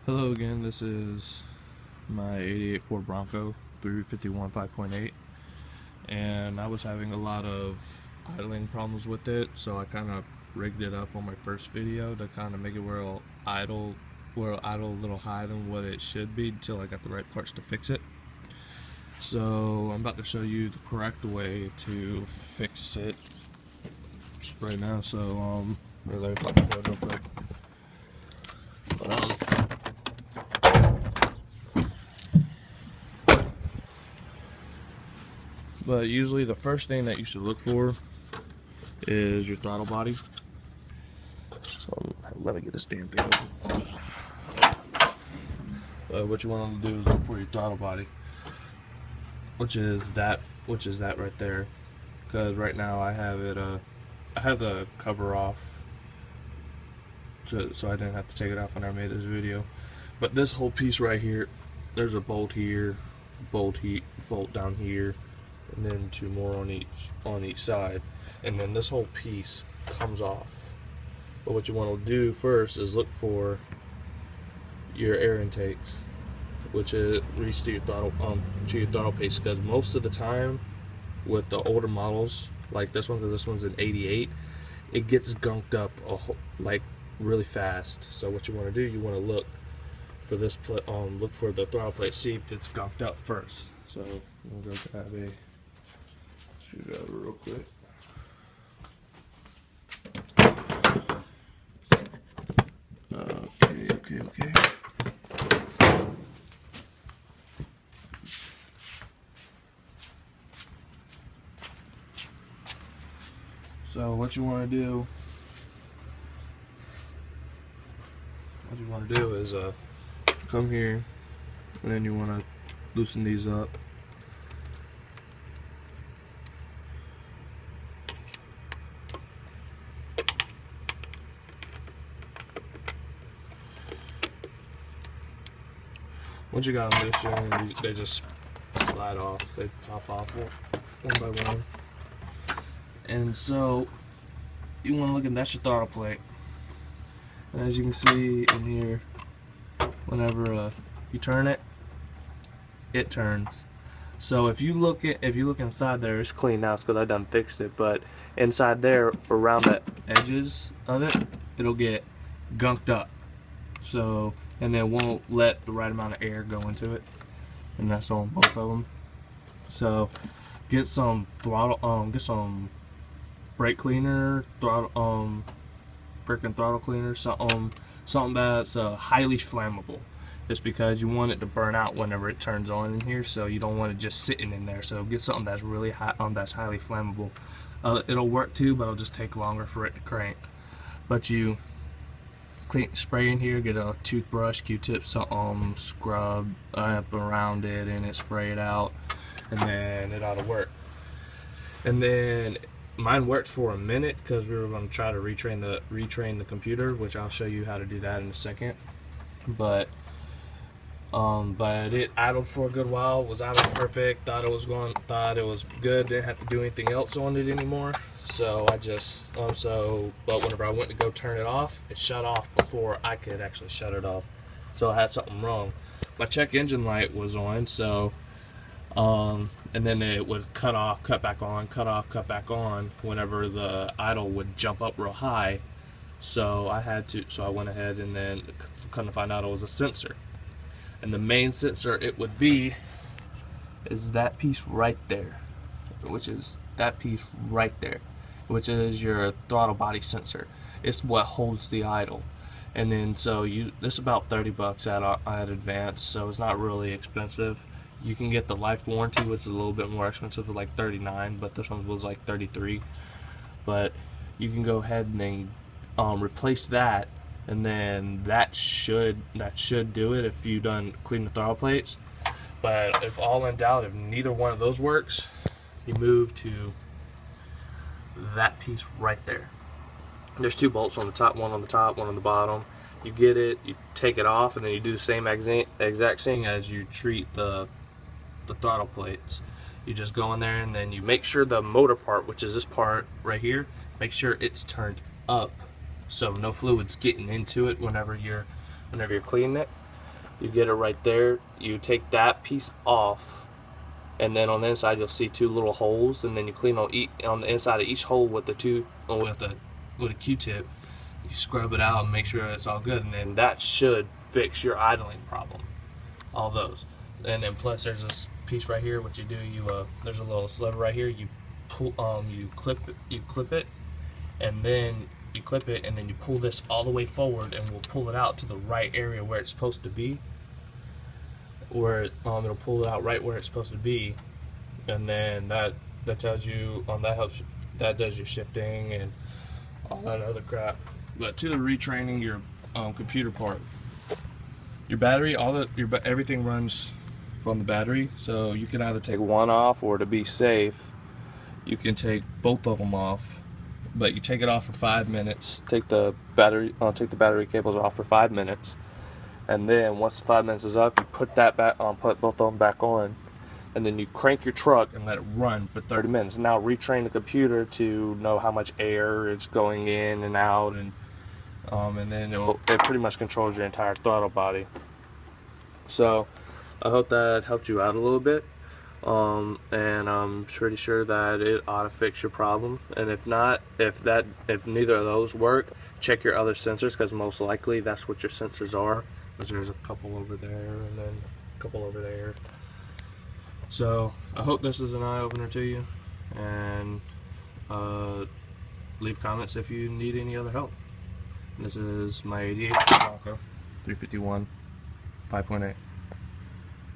Hello again, this is my 88 Ford Bronco 351 5.8, and I was having a lot of idling problems with it, so I kind of rigged it up on my first video to kind of make it where it'll idle a little higher than what it should be until I got the right parts to fix it. So I'm about to show you the correct way to fix it right now. So let me pop it real quick. But usually the first thing that you should look for is your throttle body. So let me get this damn thing open. What you want to do is look for your throttle body, which is that right there. Because right now I have it I have the cover off, so I didn't have to take it off when I made this video. But this whole piece right here, there's a bolt here, bolt down here, and then two more on each side, and then this whole piece comes off. But what you want to do first is look for your air intakes, which is reach to your throttle paste, because most of the time with the older models like this one, because this one's an 88, it gets gunked up like really fast. So what you want to do, you want to look for this look for the throttle plate, see if it's gunked up first. So we'll go grab a screwdriver real quick. Okay. So what you want to do is come here, and then you want to loosen these up. Once you got them loosened, they just slide off. They pop off one by one. And so you want to look at that's your throttle plate. And as you can see in here, whenever you turn it, it turns. So if you look inside there, it's clean now because I done fixed it. But inside there, around the edges of it, it'll get gunked up. So, and then it won't let the right amount of air go into it, and that's on both of them. So get some get some brake cleaner, brake and throttle cleaner, something that's highly flammable. Just because you want it to burn out whenever it turns on in here, so you don't want it just sitting in there. So get something that's really hot, that's highly flammable. It'll work too, but it'll just take longer for it to crank. But you spray in here, get a toothbrush, Q-tip, scrub up around it, and spray it out, and then it ought to work. And then mine worked for a minute because we were going to try to retrain the computer, which I'll show you how to do that in a second. But it idled for a good while, was idling perfect, thought it was good, didn't have to do anything else on it anymore. So I just but whenever I went to go turn it off, it shut off before I could actually shut it off. So I had something wrong. My check engine light was on, so and then it would cut back on whenever the idle would jump up real high. So I went ahead and then couldn't find out it was a sensor. And the main sensor it would be is that piece right there, which is your throttle body sensor. It's what holds the idle. And then so this about $30 at Advance, so it's not really expensive. You can get the life warranty, which is a little bit more expensive, like $39, but this one was like $33. But you can go ahead and then replace that, and then that should do it if you done clean the throttle plates. But if all in doubt, if neither one of those works, you move to that piece right there. There's two bolts on the top, one on the bottom. You get it, you take it off, and then you do the same exact thing as you treat the throttle plates. You just go in there and then you make sure the motor part, which is this part right here, make sure it's turned up so no fluid's getting into it whenever you're cleaning it. You get it right there. You take that piece off, and then on the inside you'll see 2 little holes, and then you clean on the inside of each hole with the with a Q-tip. You scrub it out and make sure it's all good, and then that should fix your idling problem. All those, and then plus there's this piece right here. What you do, there's a little sliver right here. You pull, you clip it, and then you clip it, and then you pull this all the way forward, and we'll pull it out to the right area where it's supposed to be. Where it'll pull it out right where it's supposed to be, and then that tells you that does your shifting and all that other crap. But to the retraining your computer part, your battery, everything runs from the battery, so you can either take one off, or to be safe, you can take both of them off. But you take it off for 5 minutes. Take the battery cables off for 5 minutes, and then once the 5 minutes is up, you put that back on, put both of them back on, and then you crank your truck and let it run for 30 minutes. Now retrain the computer to know how much air is going in and out, and then it pretty much controls your entire throttle body. So I hope that helped you out a little bit, and I'm pretty sure that it ought to fix your problem. And if not, if neither of those work, check your other sensors, because most likely that's what your sensors are. Because there's a couple over there and then a couple over there. So I hope this is an eye-opener to you, and leave comments if you need any other help. This is my 88 Bronco 351 5.8.